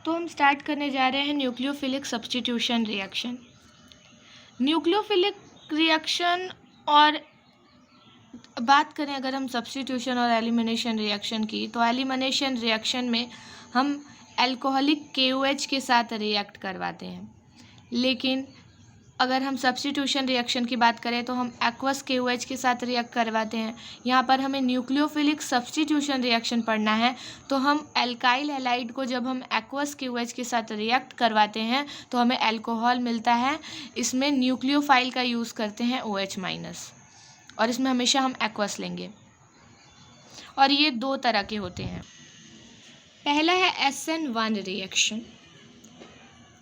तो हम स्टार्ट करने जा रहे हैं nucleophilic substitution reaction. Nucleophilic reaction और बात करें अगर हम सब्स्टिट्यूशन और एलिमिनेशन रिएक्शन की, तो एलिमिनेशन रिएक्शन में हम अल्कोहलिक KOH के साथ रिएक्ट करवाते हैं, लेकिन अगर हम सब्स्टिट्यूशन रिएक्शन की बात करें तो हम एक्वस KOH के साथ रिएक्ट करवाते हैं। यहाँ पर हमें न्यूक्लियोफिलिक सब्स्टिट्यूशन रिएक्शन पढ़ना है, तो हम एल्काइल हैलाइड को जब हम एक्वस KOH के साथ रिएक्ट करवाते हैं तो हमें अल्कोहल मिलता है। इसमें न्यूक्लियोफाइल का यूज़ करते हैं OH- और इसमें हमेशा हम एक्वस लेंगे। और ये दो तरह के होते हैं। पहला है SN1 रिएक्शन।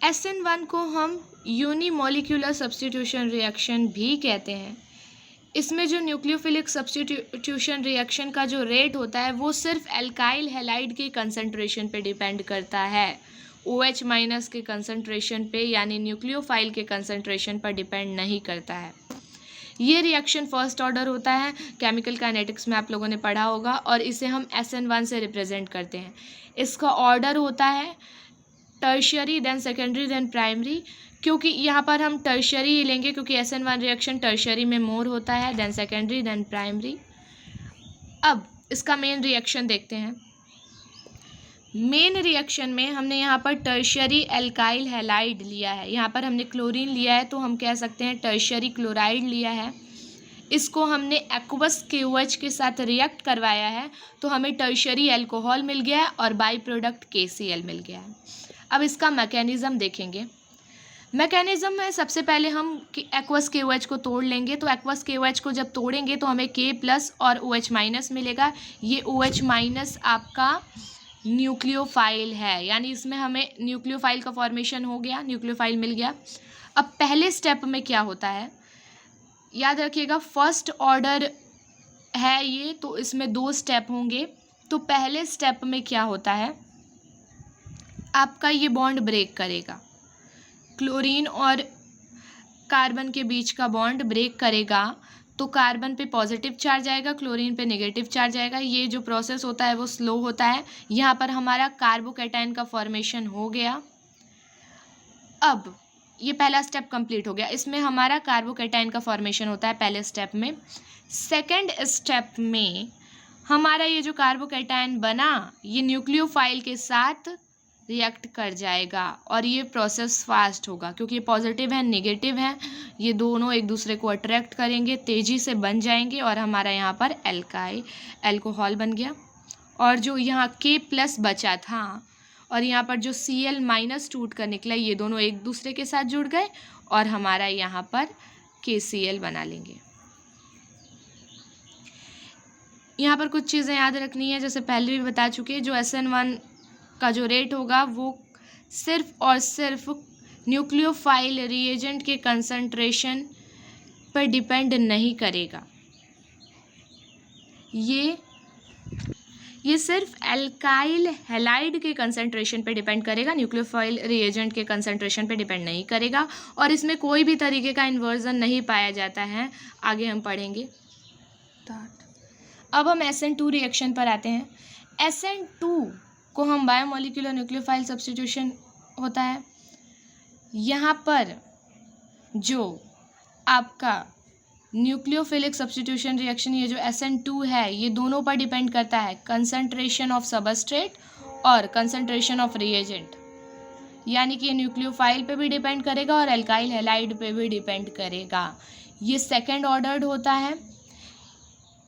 SN1 को हम यूनिमोलिक्यूलर सब्स्टिट्यूशन रिएक्शन भी कहते हैं। इसमें जो न्यूक्लियोफिलिक सब्स्टिट्यूशन रिएक्शन का जो रेट होता है वो सिर्फ एल्काइल हैलाइड के कंसंट्रेशन पे डिपेंड करता है, OH- के कंसंट्रेशन पे यानी न्यूक्लियोफाइल के कंसंट्रेशन पर डिपेंड नहीं करता है। ये रिएक्शन फर्स्ट ऑर्डर होता है, केमिकल काइनेटिक्स में आप लोगों ने पढ़ा होगा, और इसे हम SN1 से रिप्रेजेंट करते हैं। इसका ऑर्डर होता है tertiary, then secondary, then primary, क्योंकि यहाँ पर हम टर्शियरी लेंगे क्योंकि SN1 रिएक्शन टर्शियरी में मोर होता है, देन सेकेंडरी, देन प्राइमरी। अब इसका मेन रिएक्शन देखते हैं। मेन रिएक्शन में हमने यहाँ पर टर्शियरी एल्काइल हैलाइड लिया है। यहाँ पर हमने क्लोरीन लिया है तो हम कह सकते हैं टर्शियरी क्लोराइड लिया है। इसको हमने एक्वस KOH के साथ रिएक्ट करवाया है तो हमें टर्शियरी अल्कोहल मिल गया है और बाई प्रोडक्ट KCl मिल गया है। अब इसका मैकेनिज़्म देखेंगे। मैकेनिज़्म में सबसे पहले हम एक्वस KOH को तोड़ लेंगे, तो एक्वस KOH को जब तोड़ेंगे तो हमें K+ और OH- मिलेगा। ये OH- आपका न्यूक्लियोफाइल है, यानी इसमें हमें न्यूक्लियोफाइल का फॉर्मेशन हो गया, न्यूक्लियोफाइल मिल गया। अब पहले स्टेप में क्या होता है, याद रखिएगा फर्स्ट ऑर्डर है ये, तो इसमें 2 स्टेप होंगे। तो पहले स्टेप में क्या होता है, आपका ये बॉन्ड ब्रेक करेगा, क्लोरीन और कार्बन के बीच का बॉन्ड ब्रेक करेगा, तो कार्बन पे पॉजिटिव चार्ज आएगा, क्लोरीन पे नेगेटिव चार्ज आएगा। ये जो प्रोसेस होता है वो स्लो होता है। यहाँ पर हमारा कार्बोकैटायन का फॉर्मेशन हो गया। अब ये पहला स्टेप कंप्लीट हो गया, इसमें हमारा कार्बोकैटायन का फॉर्मेशन होता है पहले स्टेप में। सेकंड स्टेप में हमारा ये जो कार्बोकैटायन बना ये न्यूक्लियोफाइल के साथ रिएक्ट कर जाएगा और ये प्रोसेस फास्ट होगा क्योंकि ये पॉजिटिव है, नेगेटिव है, ये दोनों एक दूसरे को अट्रैक्ट करेंगे, तेज़ी से बन जाएंगे और हमारा यहाँ पर अल्कोहल बन गया। और जो यहाँ K+ बचा था और यहाँ पर जो Cl- टूट कर निकला, ये दोनों एक दूसरे के साथ जुड़ गए और हमारा यहाँ पर KCl बना लेंगे। यहाँ पर कुछ चीज़ें याद रखनी है, जैसे पहले भी बता चुके, जो SN1 का जो रेट होगा वो सिर्फ और सिर्फ न्यूक्लियोफाइल रिएजेंट के कंसंट्रेशन पर डिपेंड नहीं करेगा। ये सिर्फ एल्काइल हैलाइड के कंसंट्रेशन पे डिपेंड करेगा, न्यूक्लियोफाइल रिएजेंट के कंसंट्रेशन पे डिपेंड नहीं करेगा, और इसमें कोई भी तरीके का इन्वर्जन नहीं पाया जाता है। आगे हम पढ़ेंगे। अब हम SN2 रिएक्शन पर आते हैं। SN2 को हम बायोमोलिक्यूलर न्यूक्लियोफाइल सब्स्टिट्यूशन होता है। यहाँ पर जो आपका न्यूक्लियोफिलिक सब्स्टिट्यूशन रिएक्शन, ये जो SN2 है, ये दोनों पर डिपेंड करता है, कंसंट्रेशन ऑफ सबस्ट्रेट और कंसंट्रेशन ऑफ रिएजेंट, यानी कि ये न्यूक्लियोफाइल पे भी डिपेंड करेगा और एल्काइल हैलाइड पे भी डिपेंड करेगा। ये सेकेंड ऑर्डर होता है।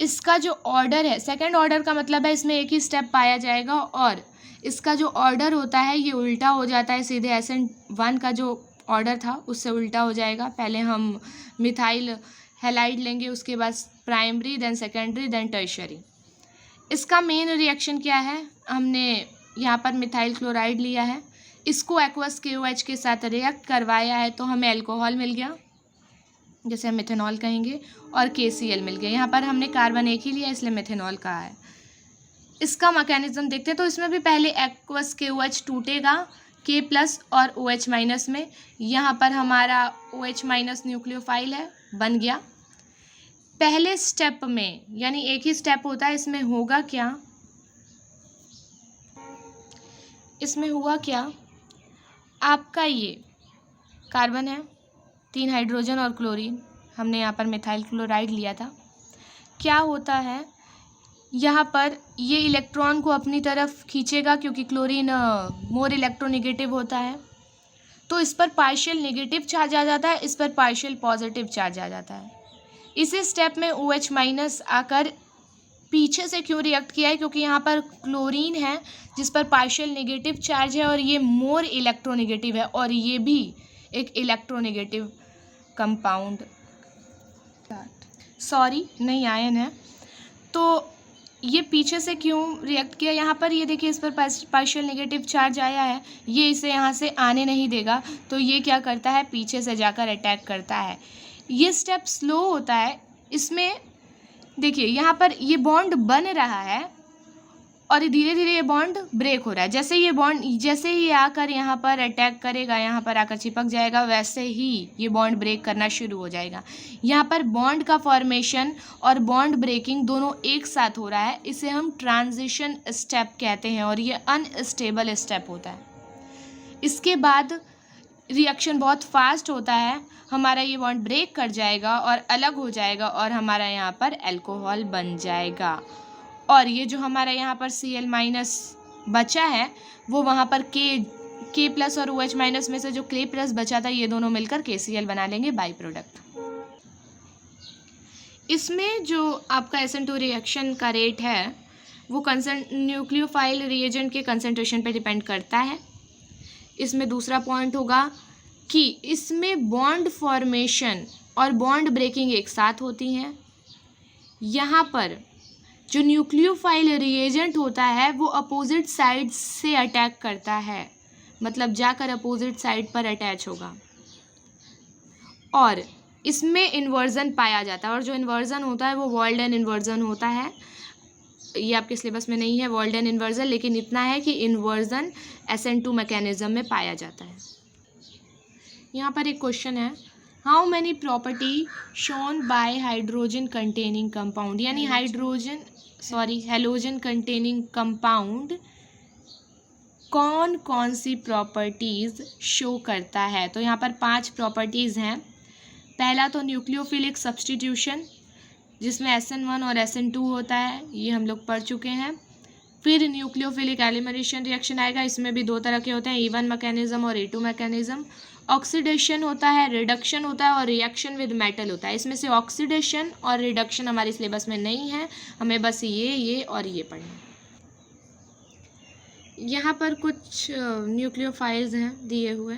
इसका जो ऑर्डर है, सेकेंड ऑर्डर का मतलब है इसमें एक ही स्टेप पाया जाएगा और इसका जो ऑर्डर होता है ये उल्टा हो जाता है, सीधे SN1 का जो ऑर्डर था उससे उल्टा हो जाएगा। पहले हम मिथाइल हैलाइड लेंगे, उसके बाद primary, then secondary, then tertiary. इसका मेन रिएक्शन क्या है, हमने यहाँ पर मिथाइल क्लोराइड लिया है, इसको एक्वस KOH के साथ रिएक्ट करवाया है तो हमें अल्कोहल मिल गया, जैसे हम मिथेनॉल कहेंगे, और KCl मिल गया। यहाँ पर हमने कार्बन एक ही लिया इसलिए मिथेनॉल कहा है। इसका मैकेनिज्म देखते हैं, तो इसमें भी पहले एक्वस KOH टूटेगा K+ और OH- में। यहाँ पर हमारा OH- न्यूक्लियोफाइल है, बन गया। पहले स्टेप में, यानी एक ही स्टेप होता है, इसमें होगा क्या, इसमें हुआ क्या, आपका ये कार्बन है, 3 हाइड्रोजन और क्लोरीन, हमने यहाँ पर मिथाइल क्लोराइड लिया था। क्या होता है, यहाँ पर ये इलेक्ट्रॉन को अपनी तरफ खींचेगा क्योंकि क्लोरीन मोर इलेक्ट्रोनेगेटिव होता है, तो इस पर पार्शियल नेगेटिव चार्ज आ जाता है, इस पर पार्शियल पॉजिटिव चार्ज आ जाता है। इसी स्टेप में OH माइनस आकर पीछे से क्यों रिएक्ट किया है, क्योंकि यहाँ पर क्लोरीन है जिस पर पार्शियल नेगेटिव चार्ज है और ये मोर इलेक्ट्रोनेगेटिव है, और ये भी एक इलेक्ट्रोनेगेटिव कंपाउंड, सॉरी नहीं आयन है। तो ये पीछे से क्यों रिएक्ट किया, यहाँ पर ये देखिए इस पर पार्शियल नेगेटिव चार्ज आया है, ये इसे यहाँ से आने नहीं देगा, तो ये क्या करता है, पीछे से जाकर अटैक करता है। ये स्टेप स्लो होता है। इसमें देखिए यहाँ पर ये बॉन्ड बन रहा है और धीरे धीरे ये बॉन्ड ब्रेक हो रहा है। जैसे ये बॉन्ड, जैसे ही आकर यहाँ पर अटैक करेगा, यहाँ पर आकर चिपक जाएगा, वैसे ही ये बॉन्ड ब्रेक करना शुरू हो जाएगा। यहाँ पर बॉन्ड का फॉर्मेशन और बॉन्ड ब्रेकिंग दोनों एक साथ हो रहा है, इसे हम ट्रांजिशन स्टेप कहते हैं और ये अनस्टेबल स्टेप होता है। इसके बाद रिएक्शन बहुत फास्ट होता है, हमारा ये बॉन्ड ब्रेक कर जाएगा और अलग हो जाएगा और हमारा यहाँ पर अल्कोहल बन जाएगा। और ये जो हमारा यहाँ पर Cl- बचा है वो वहाँ पर K+ और OH- में से जो K+ बचा था, ये दोनों मिलकर KCl बना लेंगे बाई प्रोडक्ट। इसमें जो आपका SN2 रिएक्शन का रेट है वो न्यूक्लियोफाइल रिएजेंट के कंसंट्रेशन पे डिपेंड करता है। इसमें दूसरा पॉइंट होगा कि इसमें बॉन्ड फॉर्मेशन और बॉन्ड ब्रेकिंग एक साथ होती हैं। यहाँ पर जो न्यूक्लियोफाइल रिएजेंट होता है वो अपोजिट साइड से अटैक करता है, मतलब जाकर अपोजिट साइड पर अटैच होगा और इसमें इन्वर्जन पाया जाता है। और जो इन्वर्जन होता है वो वॉल्डेन इन्वर्जन होता है। ये आपके सिलेबस में नहीं है वॉल्डेन इन्वर्जन, लेकिन इतना है कि इन्वर्जन SN2 मैकेनिज्म में पाया जाता है। यहाँ पर एक क्वेश्चन है, how many property shown by hydrogen containing compound, यानी हेलोजन कंटेनिंग कंपाउंड कौन कौन सी प्रॉपर्टीज़ शो करता है। तो यहाँ पर 5 प्रॉपर्टीज़ हैं। पहला तो न्यूक्लियोफिलिक सब्स्टिट्यूशन, जिसमें SN1 और SN2 होता है, ये हम लोग पढ़ चुके हैं। फिर न्यूक्लियोफिलिक एलिमिनेशन रिएक्शन आएगा, इसमें भी 2 तरह के होते हैं, E1 मैकेनिज्म और E2 मैकेनिज्म। ऑक्सीडेशन होता है, रिडक्शन होता है और रिएक्शन विद मेटल होता है। इसमें से ऑक्सीडेशन और रिडक्शन हमारे सिलेबस में नहीं है, हमें बस ये और ये पढ़ना है। यहाँ पर कुछ न्यूक्लियोफाइल्स हैं दिए हुए,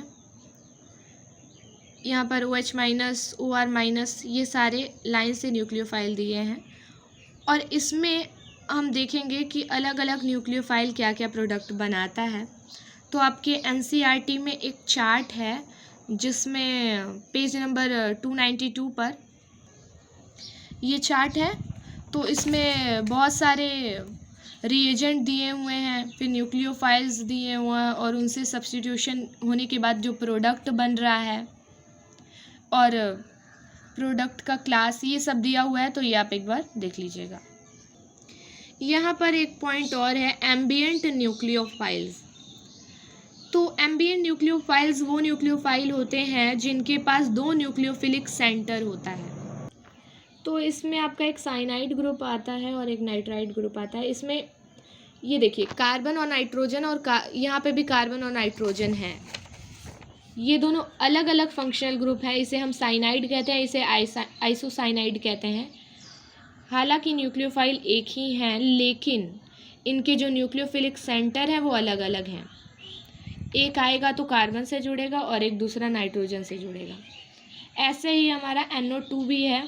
यहाँ पर OH-, OR-, ये सारे लाइन से न्यूक्लियोफाइल दिए हैं और इसमें हम देखेंगे कि अलग अलग न्यूक्लियोफाइल क्या क्या प्रोडक्ट बनाता है। तो आपके NCERT में एक चार्ट है जिसमें पेज नंबर 292 पर ये चार्ट है। तो इसमें बहुत सारे रिएजेंट दिए हुए हैं, फिर न्यूक्लियोफाइल्स दिए हुए हैं और उनसे सब्स्टिट्यूशन होने के बाद जो प्रोडक्ट बन रहा है और प्रोडक्ट का क्लास, ये सब दिया हुआ है। तो ये आप एक बार देख लीजिएगा। यहाँ पर एक पॉइंट और है, एम्बिएंट न्यूक्लियोफाइल्स। तो एम्बिएंट न्यूक्लियोफाइल्स वो न्यूक्लियोफाइल होते हैं जिनके पास 2 न्यूक्लियोफिलिक सेंटर होता है। तो इसमें आपका एक साइनाइड ग्रुप आता है और एक नाइट्राइड ग्रुप आता है। इसमें ये देखिए कार्बन और नाइट्रोजन और यहाँ पे भी कार्बन और नाइट्रोजन है, ये दोनों अलग अलग फंक्शनल ग्रुप है। इसे हम साइनाइड कहते हैं, इसे आइसोसाइनाइड कहते हैं। हालांकि न्यूक्लियोफाइल एक ही हैं, लेकिन इनके जो न्यूक्लियोफिलिक सेंटर हैं वो अलग अलग हैं। एक आएगा तो कार्बन से जुड़ेगा और एक दूसरा नाइट्रोजन से जुड़ेगा। ऐसे ही हमारा NO2 भी है,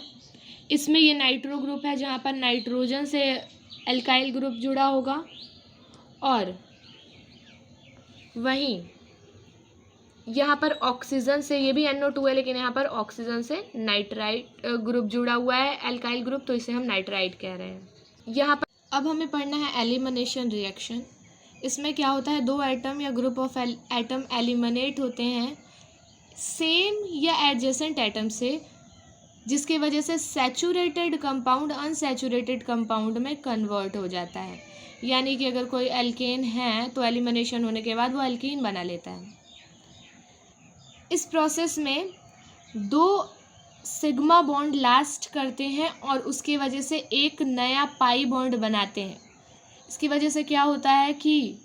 इसमें ये नाइट्रो ग्रुप है जहाँ पर नाइट्रोजन से एल्काइल ग्रुप जुड़ा होगा और वहीं यहाँ पर ऑक्सीजन से, ये भी NO2 है लेकिन यहाँ पर ऑक्सीजन से नाइट्राइड ग्रुप जुड़ा हुआ है, एल्काइल ग्रुप, तो इसे हम नाइट्राइड कह रहे हैं। यहाँ पर अब हमें पढ़ना है एलिमिनेशन रिएक्शन। इसमें क्या होता है, 2 एटम या ग्रुप ऑफ एटम एलिमिनेट होते हैं सेम या एडजेसेंट एटम से, जिसकी वजह से सैचुरेटेड कंपाउंड अनसैचुरेटेड कंपाउंड में कन्वर्ट हो जाता है। यानी कि अगर कोई एल्केन है तो एलिमिनेशन होने के बाद वो एल्कीन बना लेता है। इस प्रोसेस में 2 सिग्मा बॉन्ड लास्ट करते हैं और उसकी वजह से एक नया पाई बॉन्ड बनाते हैं। इसकी वजह से क्या होता है कि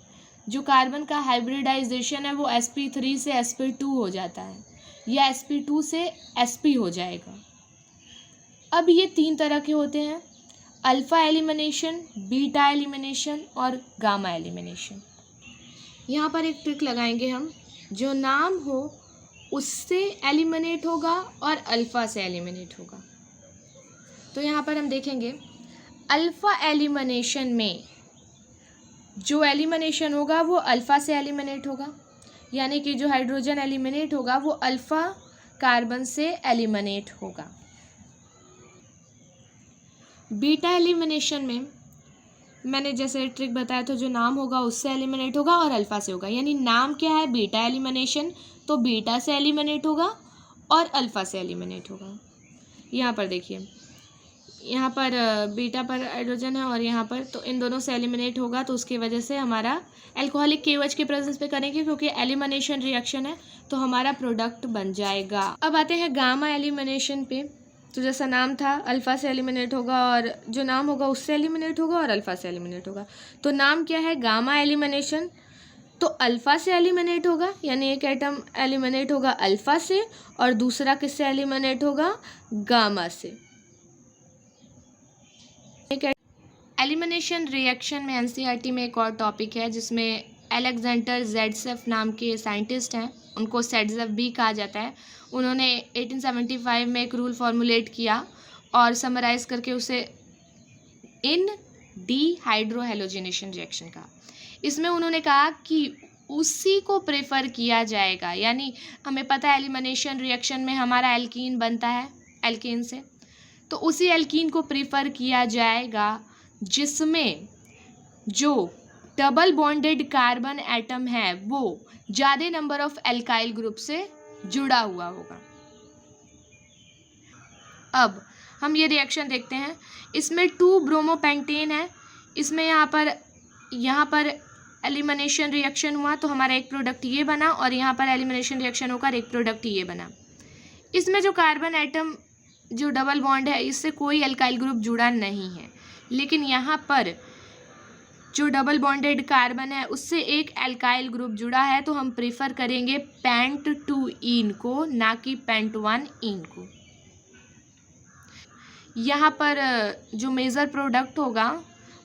जो कार्बन का हाइब्रिडाइजेशन है वो sp3 से sp2 हो जाता है या sp2 से sp हो जाएगा। अब ये 3 तरह के होते हैं, अल्फ़ा एलिमिनेशन, बीटा एलिमिनेशन और गामा एलिमिनेशन। यहाँ पर एक ट्रिक लगाएंगे हम, जो नाम हो उससे एलिमिनेट होगा और अल्फ़ा से एलिमिनेट होगा। तो यहाँ पर हम देखेंगे अल्फ़ा एलिमिनेशन में जो एलिमिनेशन होगा वो अल्फ़ा से एलिमिनेट होगा, यानी कि जो हाइड्रोजन एलिमिनेट होगा वो अल्फ़ा कार्बन से एलिमिनेट होगा। बीटा एलिमिनेशन में मैंने जैसे ट्रिक बताया था, जो नाम होगा उससे एलिमिनेट होगा और अल्फ़ा से होगा, यानी नाम क्या है बीटा एलिमिनेशन, तो बीटा से एलिमिनेट होगा और अल्फ़ा से एलिमिनेट होगा। यहाँ पर देखिए, यहाँ पर बीटा पर हाइड्रोजन है और यहाँ पर, तो इन दोनों से एलिमिनेट होगा, तो उसकी वजह से हमारा अल्कोहलिक KOH के प्रेजेंस पे करेंगे क्योंकि एलिमिनेशन रिएक्शन है, तो हमारा प्रोडक्ट बन जाएगा। अब आते हैं गामा एलिमिनेशन पे। तो जैसा नाम था, अल्फ़ा से एलिमिनेट होगा और जो नाम होगा उससे एलिमिनेट होगा और अल्फ़ा से एलिमिनेट होगा। तो नाम क्या है, गामा एलिमिनेशन, तो अल्फ़ा से एलिमिनेट होगा, यानी एक एटम एलिमिनेट होगा अल्फ़ा से और दूसरा किससे एलिमिनेट होगा, गामा से। एलिमिनेशन रिएक्शन में NCERT में एक और टॉपिक है जिसमें अलेक्जेंडर ज़ेडसेफ नाम के साइंटिस्ट हैं, उनको सेडसेफ भी कहा जाता है। उन्होंने 1875 में एक रूल फॉर्मुलेट किया और समराइज़ करके उसे इन डीहाइड्रोहेलोजिनेशन रिएक्शन कहा। इसमें उन्होंने कहा कि उसी को प्रेफर किया जाएगा, यानी हमें पता है एलिमिनेशन रिएक्शन में हमारा एल्कीन बनता है एल्केन से, तो उसी एल्कीन को प्रेफर किया जाएगा जिसमें जो डबल बॉन्डेड कार्बन एटम है वो ज़्यादा नंबर ऑफ एल्काइल ग्रुप से जुड़ा हुआ होगा। अब हम ये रिएक्शन देखते हैं, इसमें 2 ब्रोमोपेंटेन है, इसमें यहाँ पर एलिमिनेशन रिएक्शन हुआ तो हमारा एक प्रोडक्ट ये बना और यहाँ पर एलिमिनेशन रिएक्शन होकर एक प्रोडक्ट ये बना। इसमें जो कार्बन एटम जो डबल बॉन्ड है इससे कोई एल्काइल ग्रुप जुड़ा नहीं है, लेकिन यहाँ पर जो डबल बॉन्डेड कार्बन है उससे एक एल्काइल ग्रुप जुड़ा है, तो हम प्रेफर करेंगे पेंट 2 ईन को, ना कि पेंट 1 ईन को। यहाँ पर जो मेजर प्रोडक्ट होगा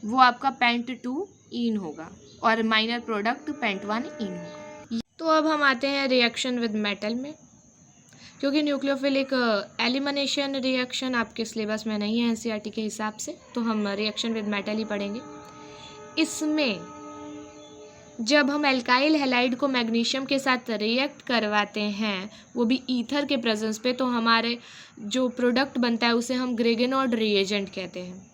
वो आपका पेंट 2 ईन होगा और माइनर प्रोडक्ट पेंट 1 ईन होगा। तो अब हम आते हैं रिएक्शन विद मेटल में, क्योंकि न्यूक्लियोफिलिक एलिमिनेशन रिएक्शन आपके सिलेबस में नहीं है NCERT के हिसाब से, तो हम रिएक्शन विद मेटल ही पढ़ेंगे। इसमें जब हम एल्काइल हैलाइड को मैग्नीशियम के साथ रिएक्ट करवाते हैं, वो भी ईथर के प्रेजेंस पे, तो हमारे जो प्रोडक्ट बनता है उसे हम ग्रेगेनॉड रिएजेंट कहते हैं।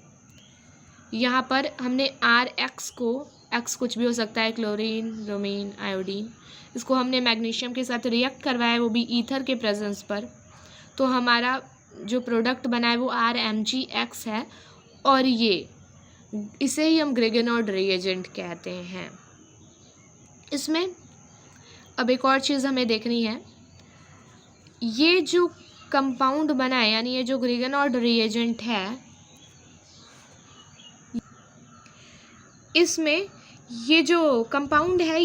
यहाँ पर हमने RX को, X कुछ भी हो सकता है, क्लोरीन, ब्रोमीन, आयोडीन, इसको हमने मैग्नीशियम के साथ रिएक्ट करवाया है, वो भी ईथर के प्रेजेंस पर, तो हमारा जो प्रोडक्ट बना है वो RMgX है और इसे ही हम ग्रेगेनॉड रिएजेंट कहते हैं। इसमें अब एक और चीज़ हमें देखनी है, ये जो कंपाउंड बना है यानी ये जो ग्रेगेनॉड रिएजेंट है, इसमें ये जो कंपाउंड है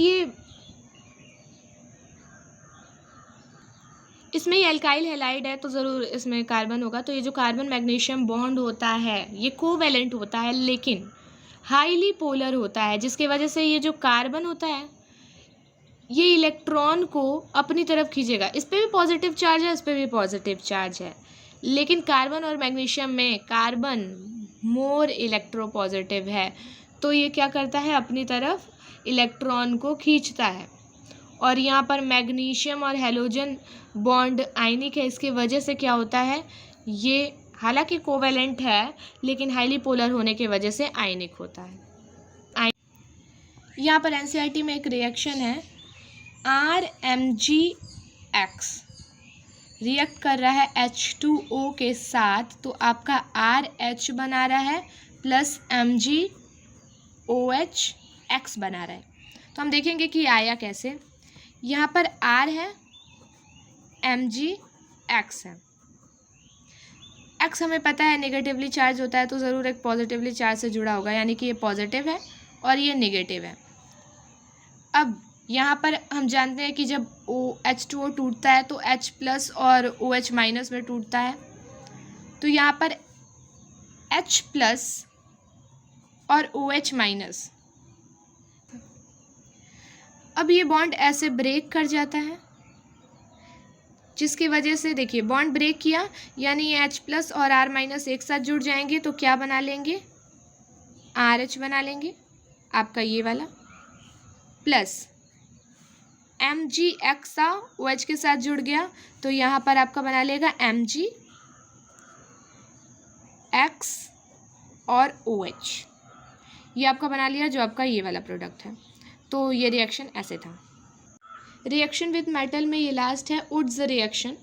इसमें ये एल्काइल हैलाइड है तो ज़रूर इसमें कार्बन होगा। तो ये जो कार्बन मैग्नीशियम बॉन्ड होता है ये कोवैलेंट होता है लेकिन हाईली पोलर होता है, जिसकी वजह से ये जो कार्बन होता है ये इलेक्ट्रॉन को अपनी तरफ खींचेगा। इस पर भी पॉजिटिव चार्ज है, इस पर भी पॉजिटिव चार्ज है, लेकिन कार्बन और मैग्नीशियम में कार्बन मोर इलेक्ट्रोपॉजिटिव है, तो ये क्या करता है, अपनी तरफ इलेक्ट्रॉन को खींचता है। और यहाँ पर मैग्नीशियम और हैलोजन बॉन्ड आयनिक है, इसकी वजह से क्या होता है, ये हालांकि कोवैलेंट है लेकिन हाईली पोलर होने की वजह से आयनिक होता है। यहाँ पर NCERT में एक रिएक्शन है, RMgX रिएक्ट कर रहा है H2O के साथ, तो आपका RH बना रहा है प्लस MgOH बना रहा है। तो हम देखेंगे कि आया कैसे। यहाँ पर R है MgX है। X हमें पता है नेगेटिवली चार्ज होता है, तो ज़रूर एक पॉजिटिवली चार्ज से जुड़ा होगा, यानी कि ये पॉजिटिव है और ये नेगेटिव है। अब यहाँ पर हम जानते हैं कि जब H2O टूटता है तो H प्लस और OH माइनस में टूटता है, तो यहाँ पर H प्लस और OH माइनस, अब ये बॉन्ड ऐसे ब्रेक कर जाता है, जिसकी वजह से देखिए बॉन्ड ब्रेक किया, यानी ये H प्लस और R माइनस एक साथ जुड़ जाएंगे, तो क्या बना लेंगे, RH बना लेंगे आपका ये वाला, प्लस MgX OH के साथ जुड़ गया, तो यहाँ पर आपका बना लेगा MgX और OH, ये आपका बना लिया जो आपका ये वाला प्रोडक्ट है। तो ये रिएक्शन ऐसे था। रिएक्शन विद मेटल में ये लास्ट है वुड्स रिएक्शन।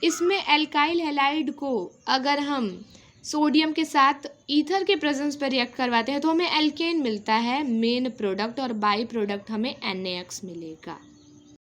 इसमें एल्काइल हैलाइड को अगर हम सोडियम के साथ ईथर के प्रेजेंस पर रिएक्ट करवाते हैं तो हमें एल्केन मिलता है मेन प्रोडक्ट, और बाई प्रोडक्ट हमें NaX मिलेगा।